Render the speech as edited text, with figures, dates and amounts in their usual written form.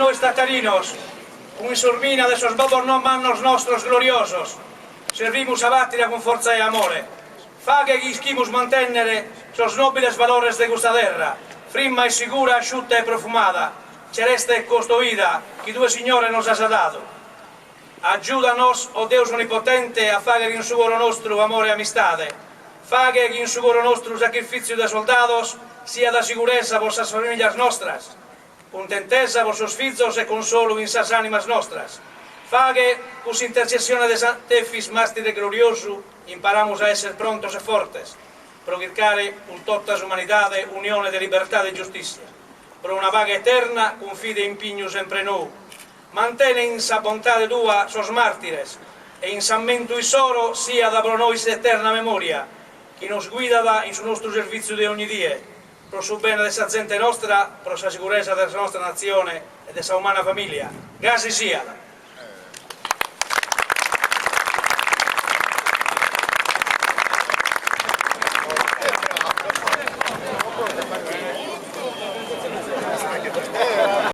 Noi statarinos, con sormina de esos bobos no manos nostros gloriosos, servimos a battere con forza e amore. Fa che chischimus mantenere sos nobiles valores de questa terra, frimma e sicura, asciutta e profumada, celeste e costruida, che due Signore nos ha dato. Aiutanos, o Deus Onipotente, a fare in su coro nostro amore e amistade. Fa che in su coro nostro sacrificio de soldados sia da sicurezza por sas famiglias nostras, contentesa por sos fizos e consolo in sas animas nostras. Fa que, cus intercesione de Santefis mártire glorioso, imparamos a esser prontos e fortes, pro cercare un tottas humanidade, unione de libertà e giustizia, pro una paga eterna, con fide impigno sempre nou. Mantene in sa bontade tua sos mártires, e in sammento isoro sia da pro nois eterna memoria, che nos guida in su nostro servizio di ogni die, pro su bene de sa gente nostra, pro sa sicurezza de sa nostra nazione e de sa umana famiglia. Grazie sia.